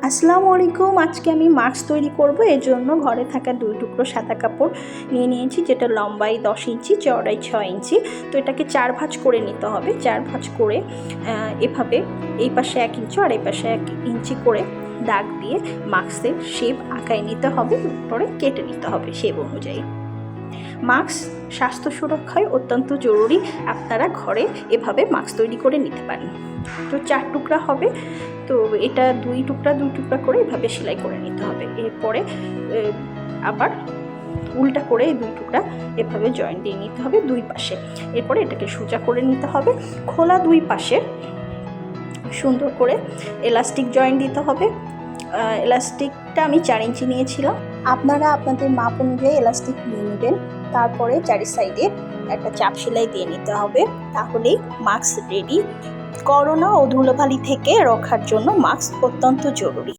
আসসালামু আলাইকুম। আজকে আমি মাস্ক তৈরি করব। এর জন্য ঘরে থাকা 2 টুকরো সাদা কাপড় নিয়ে নিয়েছি, যেটা লম্বায় 10 ইঞ্চি, চওড়ায় 6 ইঞ্চি। তো এটাকে 4 ভাঁজ করে নিতে হবে। 4 ভাঁজ করে এভাবে এই পাশে 1 ইঞ্চি আর এই পাশে 1 ইঞ্চি করে দাগ দিয়ে মাস্কের শেপ আঁকায় নিতে হবে, পরে কেটে নিতে হবে শেপ অনুযায়ী। মাস্ক স্বাস্থ্য সুরক্ষায় অত্যন্ত জরুরি। আপনারা ঘরে এভাবে মাস্ক তৈরি করে নিতে পারেন। তো 4 টুকরা হবে, তো এটা 2 টুকরা করে এভাবে সেলাই করে নিতে হবে। এরপরে আবার উল্টা করে এই 2 টুকরা এভাবে জয়েন্ট দিয়ে নিতে হবে 2 পাশে। এরপরে এটাকে সোজা করে নিতে হবে। খোলা 2 পাশে সুন্দর করে এলাস্টিক জয়েন্ট দিতে হবে। এলাস্টিকটা আমি 4 ইঞ্চি নিয়েছিলাম। আপনারা আপনাদের মাপ অনুযায়ী এলাস্টিক নিয়ে নেবেন। তারপরে 4 সাইডে একটা চাপ সেলাই দিয়ে নিতে হবে, তাহলেই মাস্ক রেডি। করোনা ও ধুলোবালি থেকে রক্ষার জন্য মাস্ক অত্যন্ত জরুরি।